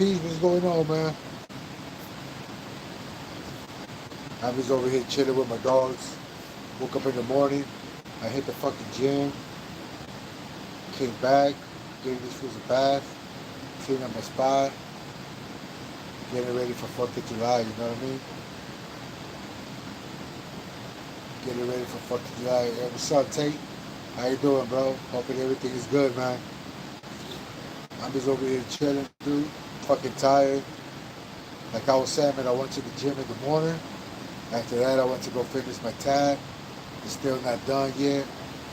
peace. What's going on, man? I'm just over here chilling with my dogs. Woke up in the morning. I hit the fucking gym. Came back. Gave these fools a bath. Cleaned up my spot. Getting ready for 4th of July, you know what I mean? Getting ready for 4th of July. Hey, what's up, Tate? How you doing, bro? Hoping everything is good, man. I'm just over here chilling, dude. Fucking tired. Like I was saying, man, I went to the gym in the morning. After that, I went to go finish my tab. It's still not done yet.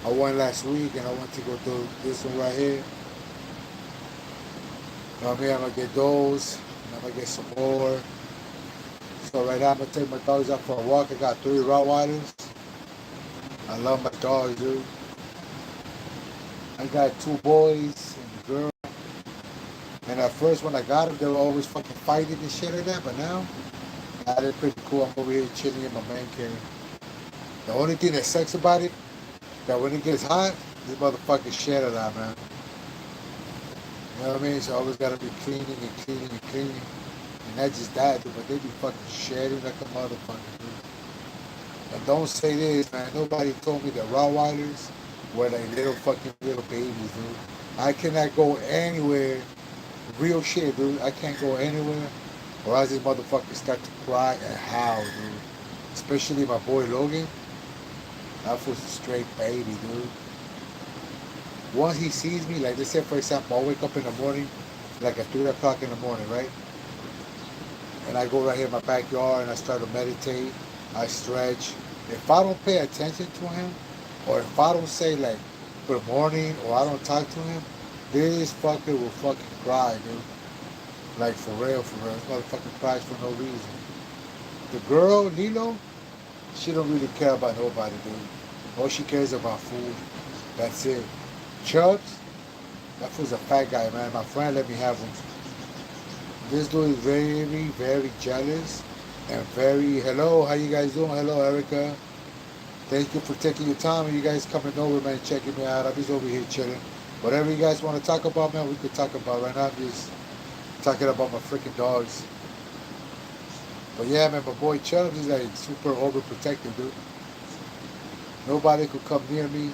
I went last week and I went to go do this one right here. You know what I mean? I'm gonna get those and I'm gonna get some more. So right now I'm gonna take my dogs out for a walk. I got 3 Rottweilers. I love my dogs, dude. I got 2 boys and a girl. And at first when I got them, they were always fucking fighting and shit like that. But now they're pretty cool. I'm over here chilling in my man cave. The only thing that sucks about it, that when it gets hot, this motherfucker shed a lot, man. You know what I mean? So I always gotta be cleaning and cleaning and cleaning. And not just that, dude, but they be fucking shedding like a motherfucker, dude. And don't say this, man. Nobody told me that Rottweilers were like little babies, dude. I cannot go anywhere. Real shit, dude. I can't go anywhere or else these motherfuckers start to cry and howl, dude. Especially my boy Logan. That was a straight baby, dude. Once he sees me, like let's say for example, I wake up in the morning, like at 3 o'clock in the morning, right? And I go right here in my backyard and I start to meditate. I stretch. If I don't pay attention to him, or if I don't say like good morning, or I don't talk to him, this fucker will fucking cry, dude. Like for real, for real. This motherfucker cries for no reason. The girl, Lilo, she don't really care about nobody, dude. All she cares about food. That's it. Chubbs, that fool's a fat guy, man. My friend let me have him. This dude is very, very jealous and very, hello, how you guys doing? Hello, Erica. Thank you for taking your time and you guys coming over, man, checking me out. I'm just over here chilling. Whatever you guys want to talk about, man, we could talk about. Right now, I'm just talking about my freaking dogs. But yeah, man, my boy Chubbs is like super overprotective, dude. Nobody could come near me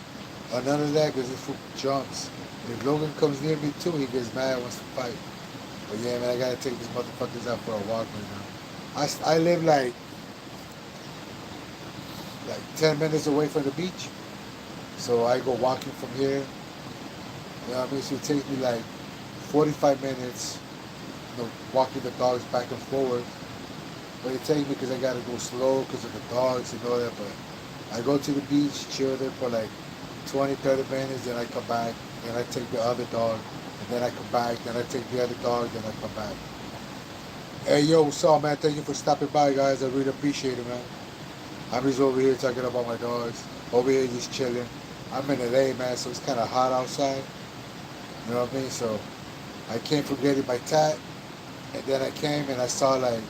or none of that because this fool jumps. If Logan comes near me too, he gets mad, wants to fight. But yeah, man, I gotta take these motherfuckers out for a walk right now. I live like 10 minutes away from the beach. So I go walking from here. You know what I mean? So it takes me like 45 minutes, walking the dogs back and forward. But it takes me because I gotta go slow because of the dogs and all that. But I go to the beach, chill there for like 20, 30 minutes, then I come back, then I take the other dog, and then I come back, then I take the other dog, then I come back. Hey, yo, what's up, man? Thank you for stopping by, guys. I really appreciate it, man. I'm just over here talking about my dogs. Over here just chilling. I'm in LA, man, so it's kind of hot outside. You know what I mean? So I came from getting my tat, and then I came and I saw like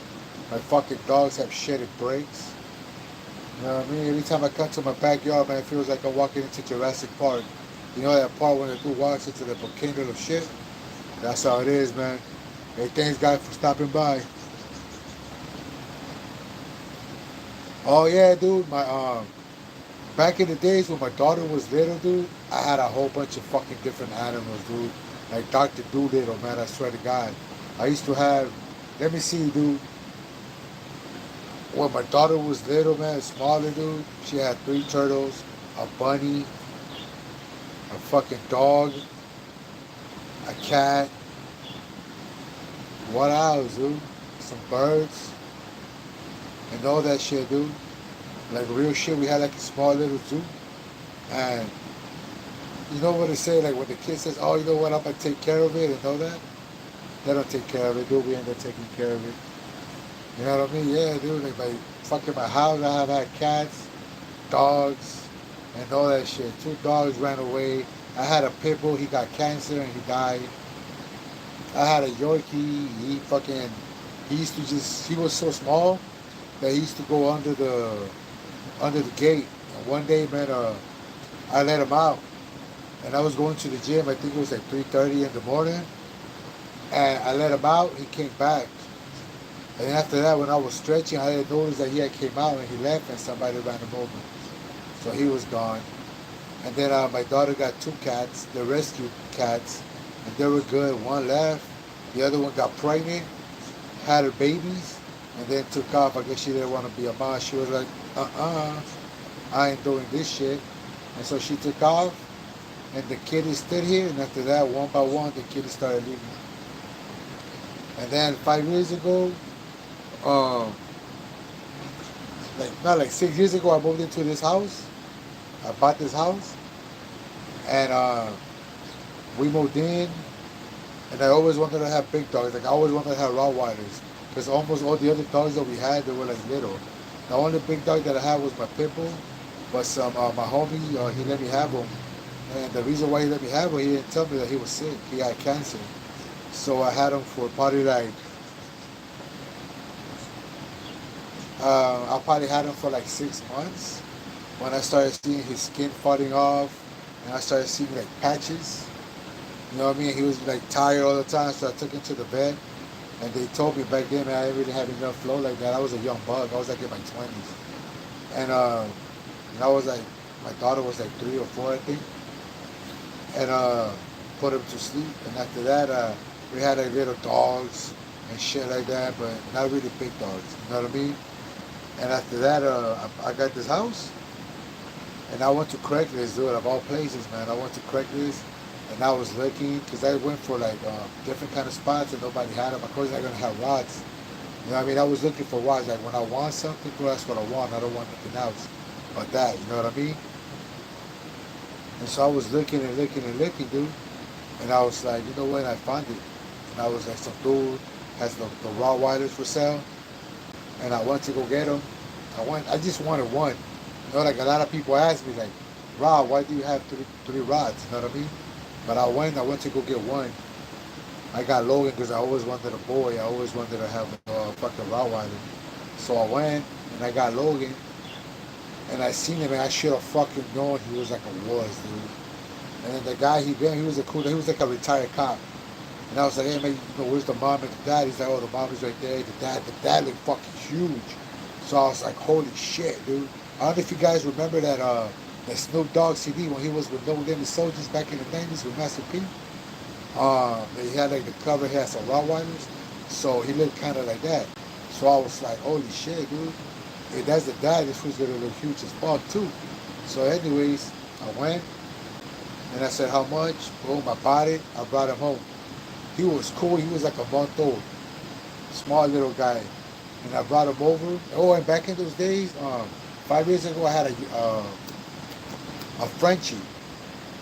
my fucking dogs have shedded brakes. You know what I mean? Every time I come to my backyard, man, it feels like I'm walking into Jurassic Park. You know that part when the dude walks into the volcano of shit? That's how it is, man. Hey, thanks, guys, for stopping by. Oh yeah, dude. Back in the days when my daughter was little, dude, I had a whole bunch of fucking different animals, dude. Like Dr. Doolittle, man. I swear to God, I used to have. Let me see, dude. When my daughter was little, man, smaller, dude, she had 3 turtles, a bunny, a fucking dog, a cat. What else, dude? Some birds and all that shit, dude. Like real shit. We had like a small little zoo, and you know what they say? Like when the kid says, "Oh, you know what? I'm gonna take care of it," and all that, they don't take care of it, dude. We end up taking care of it. You know what I mean? Yeah, dude. Like fucking my house, I have had cats, dogs, and all that shit. 2 dogs ran away. I had a pit bull. He got cancer and he died. I had a Yorkie. He used to just. He was so small that he used to go under the gate. And one day, man, I let him out, and I was going to the gym. I think it was like 3:30 in the morning, And I let him out. He came back. And then after that, when I was stretching, I didn't notice that he had came out and he left, and somebody ran him over. So he was gone. And then my daughter got two cats, the rescue cats, and they were good. One left, the other one got pregnant, had her babies, and then took off. I guess she didn't want to be a mom. She was like, I ain't doing this shit. And so she took off, and the kitties stood here, and after that, one by one, the kitties started leaving. And then 5 years ago, um, not like 6 years ago, I moved into this house. I bought this house, and we moved in, and I always wanted to have big dogs. Like I always wanted to have Rottweilers, because almost all the other dogs that we had, they were like little. The only big dog that I had was my pit bull, but my homie, he let me have him, and the reason why he let me have him, he didn't tell me that he was sick. He had cancer, so I had him for probably like I probably had him for like 6 months. When I started seeing his skin falling off, and I started seeing like patches. You know what I mean? He was like tired all the time, so I took him to the vet, and they told me back then, man, I didn't really have enough flow like that. I was a young bug. I was like in my 20s, and I was like, my daughter was like 3 or 4, I think, and put him to sleep. And after that, we had like little dogs and shit like that, but not really big dogs. You know what I mean? And after that, I got this house. And I went to Craigslist, dude, of all places, man. I went to Craigslist, and I was looking, because I went for like different kind of spots, and nobody had them. Of course, they're going to have rods. You know what I mean? I was looking for rods. Like when I want something, bro, that's what I want. I don't want nothing else but that. You know what I mean? And so I was looking and looking and looking, dude. And I was like, you know what? I found it. And I was like, some dude has the Rottweilers for sale. And I went to go get them. I just wanted one. You know, like a lot of people ask me, like, Rob, why do you have three rods? You know what I mean? But I went to go get one. I got Logan because I always wanted a boy. I always wanted to have a fucking Rottweiler. So I went and I got Logan, and I seen him, and I should have fucking known he was like a wuss, dude. And then the guy he was he was like a retired cop. And I was like, hey man, you know, where's the mom and the dad? He's like, oh, the mom is right there. The dad looked fucking huge. So I was like, holy shit, dude. I don't know if you guys remember that Snoop Dogg CD when he was with No Limit Soldiers back in the 90s with Master P. He had like the cover, he had some Rottweilers. So he looked kind of like that. So I was like, holy shit, dude. If that's the dad, this was gonna look huge as fuck too. So anyways, I went and I said, how much? Boom, I bought it. I brought him home. He was cool. He was like a month old. Small little guy. And I brought him over. Oh, and back in those days, 5 years ago, I had a Frenchie.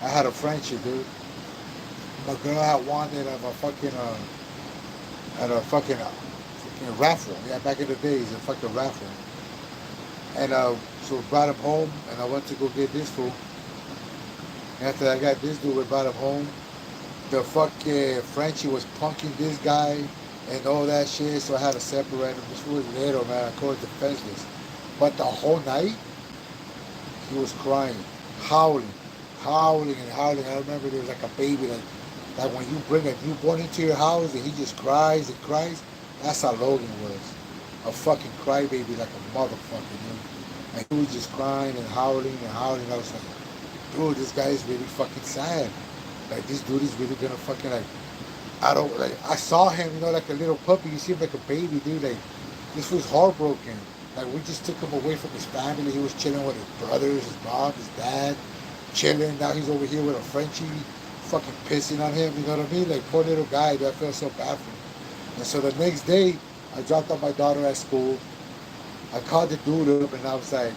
I had a Frenchie, dude. My girl had wanted at a fucking raffle. Yeah, back in the days, a fucking raffle. And so we brought him home, and I went to go get this fool. And after I got this dude, we brought him home. The fucking Frenchie was punking this guy and all that shit, so I had to separate him. This was little, man. I called it defenseless. But the whole night, he was crying, howling and howling. I remember there was like a baby, like when you bring a newborn into your house and he just cries and cries, that's how Logan was. A fucking crybaby like a motherfucker, dude. And he was just crying and howling and howling. I was like, dude, this guy is really fucking sad. Like, this dude is really gonna fucking, like, I saw him, you know, like a little puppy. You see him like a baby, dude. Like, this was heartbroken. Like, we just took him away from his family. He was chilling with his brothers, his mom, his dad, chilling. Now he's over here with a Frenchie, fucking pissing on him, you know what I mean? Like, poor little guy, dude, I felt so bad for him. And so the next day, I dropped off my daughter at school. I called the dude up, and I was like,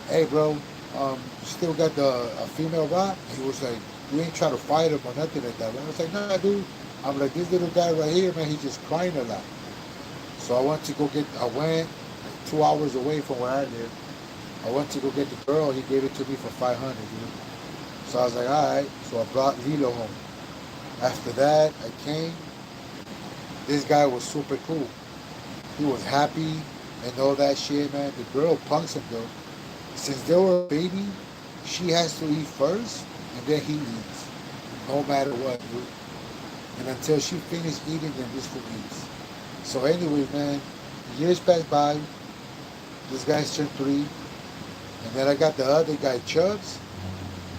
hey, bro, you still got a female rot? He was like, you ain't trying to fight him or nothing like that. And I was like, nah, dude. I'm like, this little guy right here, man, he's just crying a lot. So I went like 2 hours away from where I live. I went to go get the girl. He gave it to me for $500, dude. So I was like, all right. So I brought Lilo home. After that, I came. This guy was super cool. He was happy and all that shit, man. The girl punks him, though. Since they were a baby, she has to eat first, and then he eats. No matter what, dude. and until she finished eating them, this fool eats. So anyway, man, years pass by. This guy's turned 3, and then I got the other guy, Chubbs,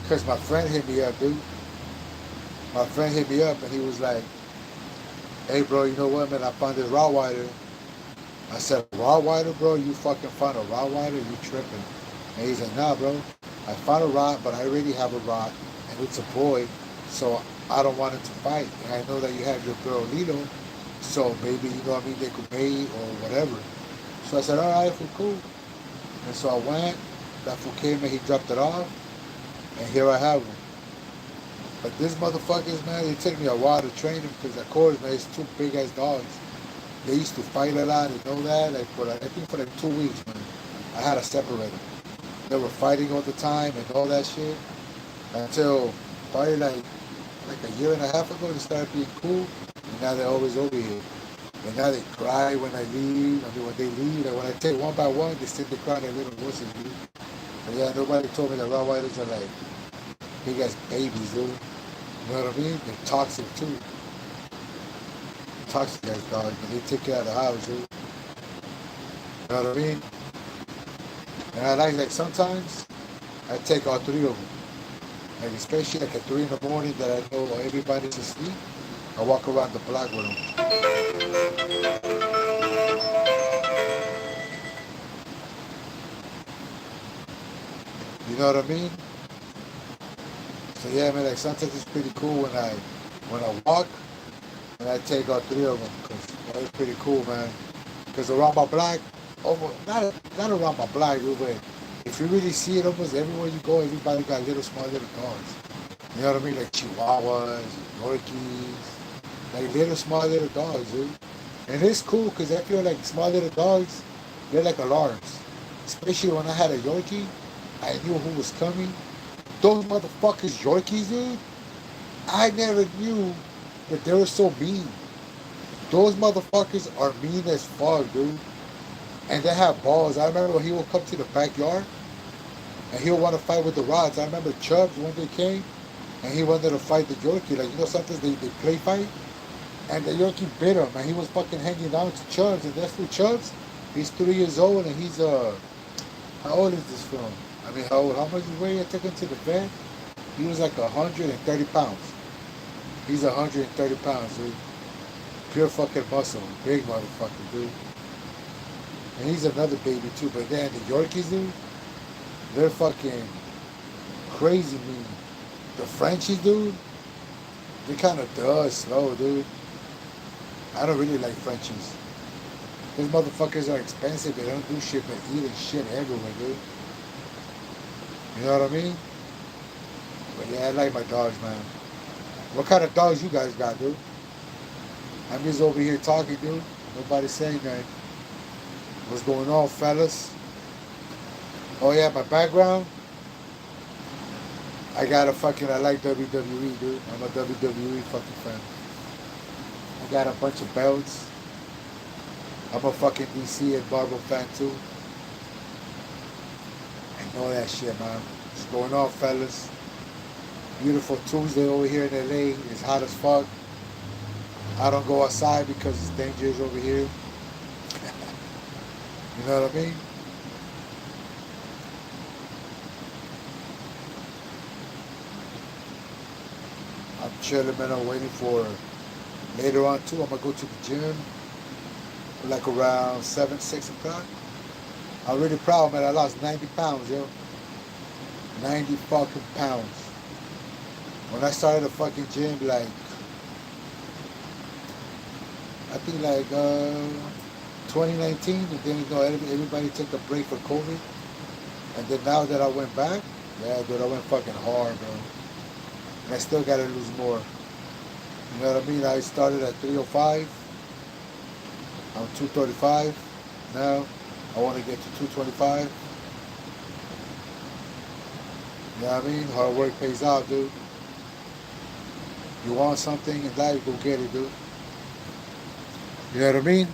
because my friend hit me up, dude. My friend hit me up, and he was like, "Hey, bro, you know what, man? I found this Rottweiler." I said, "Rottweiler, bro? You fucking found a Rottweiler? You tripping?" And he's like, "Nah, bro. I found a Rott, but I already have a Rott, and it's a boy, so I don't want it to fight. And I know that you have your girl Lilo, so maybe, you know what I mean, they could mate or whatever." So I said, "All right, cool." And so I went. That fool came and he dropped it off, and here I have him. But these motherfuckers, man, it took me a while to train them because, of course, man, it's two big ass dogs. They used to fight a lot, you know that? Like for like, I think for like 2 weeks, man, I had to separate them. They were fighting all the time and all that shit until probably like a year and a half ago they started being cool, and now they're always over here. And now they cry when I leave. I mean, when they leave, and when I take one by one, they sit there crying their little voices, dude. But yeah, nobody told me that Rottweilers are like big ass babies, dude. You know what I mean? They're toxic too. Toxic ass dogs, but they take care of the house, dude. You know what I mean? And I like sometimes I take all 3 of them. Like especially like at 3 in the morning that I know everybody's asleep. I walk around the block with them. You know what I mean? So yeah, man, like sometimes it's pretty cool when I walk and I take all 3 of them because it's pretty cool, man. Because around my block, almost not around my block, but if you really see it, almost everywhere you go, everybody got little small little dogs. You know what I mean? Like Chihuahuas, Yorkies, like little small little dogs, dude. And it's cool because I feel like small little dogs, they're like alarms. Especially when I had a Yorkie, I knew who was coming. Those motherfuckers Yorkies, dude, I never knew that they were so mean. Those motherfuckers are mean as fuck, dude. And they have balls. I remember when he would come to the backyard and he would want to fight with the rods. I remember Chubbs when they came and he wanted to fight the Yorkie. Like, you know, sometimes they play fight. And the Yorkie bit him and he was fucking hanging on to Chubbs. And that's for Chubbs. He's 3 years old and he's, how old is this film? I mean, how old? How much is weight I took him to the vet? He was like 130 pounds. He's 130 pounds, dude. Pure fucking muscle. Big motherfucker, dude. And he's another baby too. But then the Yorkies, dude, they're fucking crazy mean. The Frenchies, dude, they kind of slow, dude. I don't really like Frenchies. Those motherfuckers are expensive. They don't do shit but eat and shit everywhere, dude. You know what I mean? But yeah, I like my dogs, man. What kind of dogs you guys got, dude? I'm just over here talking, dude. Nobody saying nothing. What's going on, fellas? Oh yeah, my background. I like WWE, dude. I'm a WWE fucking fan. I got a bunch of belts. I'm a fucking DC and Marvel fan too. I know that shit, man. What's going on, fellas? Beautiful Tuesday over here in LA. It's hot as fuck. I don't go outside because it's dangerous over here. You know what I mean? I'm chilling, man. I'm waiting for later on too. I'm gonna go to the gym like around 6 o'clock. I'm really proud, man. I lost 90 pounds, yo. 90 fucking pounds. When I started the fucking gym, like, I think like 2019, and then, you know, everybody took a break for COVID. And then now that I went back, yeah, dude, I went fucking hard, bro. And I still gotta lose more. You know what I mean? I started at 305. I'm 235 now. I want to get to 225. You know what I mean? Hard work pays out, dude. You want something in life, go get it, dude. You know what I mean?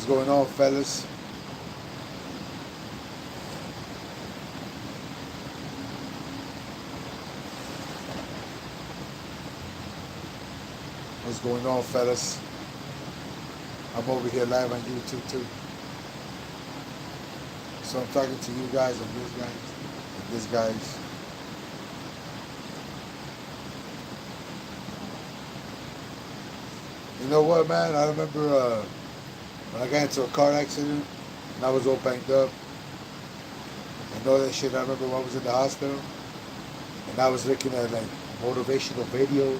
going on, fellas? What's going on, fellas? I'm over here live on YouTube too. So I'm talking to you guys and these guys and these guys. You know what, man? I remember when I got into a car accident and I was all banged up and all that shit. I remember when I was in the hospital and I was looking at like motivational videos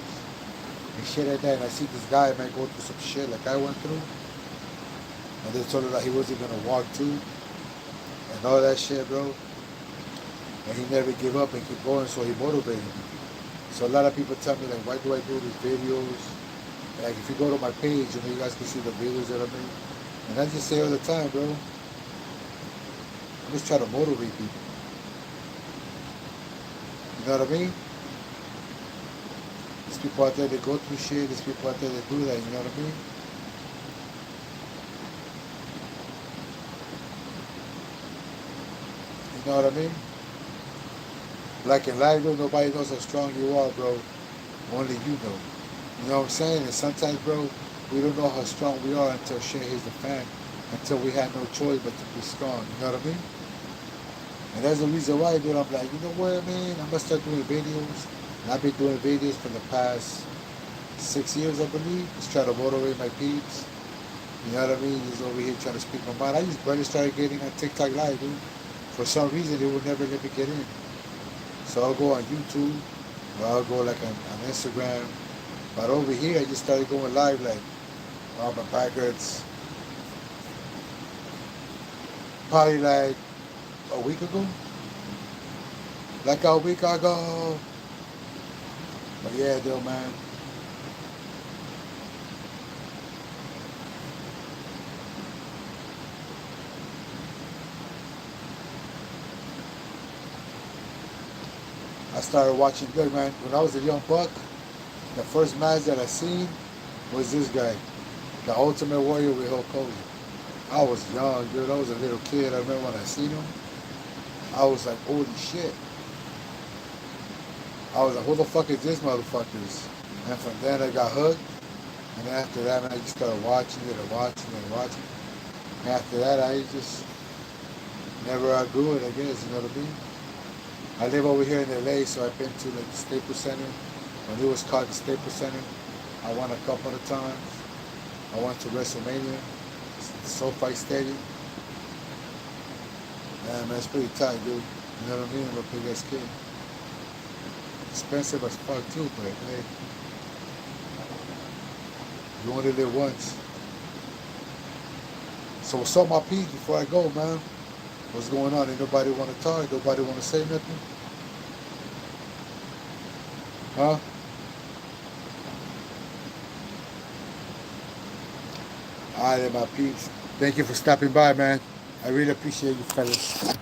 and shit like that, and I see this guy, man, go through some shit like I went through, and they told him that he wasn't gonna walk too and all that shit, bro. And he never give up and keep going, so he motivated me. So a lot of people tell me like, why do I do these videos? Like if you go to my page, you know, you guys can see the videos that I make. And I just say all the time, bro, I'm just trying to motivate people. You know what I mean? There's people out there that go through shit. There's people out there that do that. You know what I mean? You know what I mean? Like in life, bro, nobody knows how strong you are, bro. Only you know. You know what I'm saying? And sometimes, bro, we don't know how strong we are until shit hits the fan. Until we have no choice but to be strong. You know what I mean? And that's the reason why, dude, I'm like, you know what, man? I'm going to start doing videos. And I've been doing videos for the past 6 years, I believe. Just try to motivate my peeps. You know what I mean? Just over here trying to speak my mind. I just barely started getting on TikTok Live, dude. For some reason, they would never let me get in. So I'll go on YouTube, or I'll go like on Instagram. But over here, I just started going live, like, on my back hurts. Probably like a week ago. Like a week ago. But yeah, though, man. I started watching good, man. When I was a young buck, the first match that I seen was this guy, the Ultimate Warrior with Hulk Hogan. I was young, dude. I was a little kid. I remember when I seen him. I was like, holy shit. I was like, who the fuck is this motherfuckers? And from then I got hooked. And after that, man, I just started watching it and watching it and watching it. And after that, I just never outgrew it, I guess, you know what I mean? I live over here in LA, so I've been to like the Staples Center. When it was called the Staples Center, I won a couple of times. I went to WrestleMania, the SoFi Stadium. Man, it's pretty tight, dude. You know what I mean? I'm a big ass kid. Expensive as fuck too, but hey, you only live once. So what's up, my peeps, before I go, man? What's going on? Ain't nobody want to talk? Nobody want to say nothing? Huh? All right, my peeps. Thank you for stopping by, man. I really appreciate you, fellas.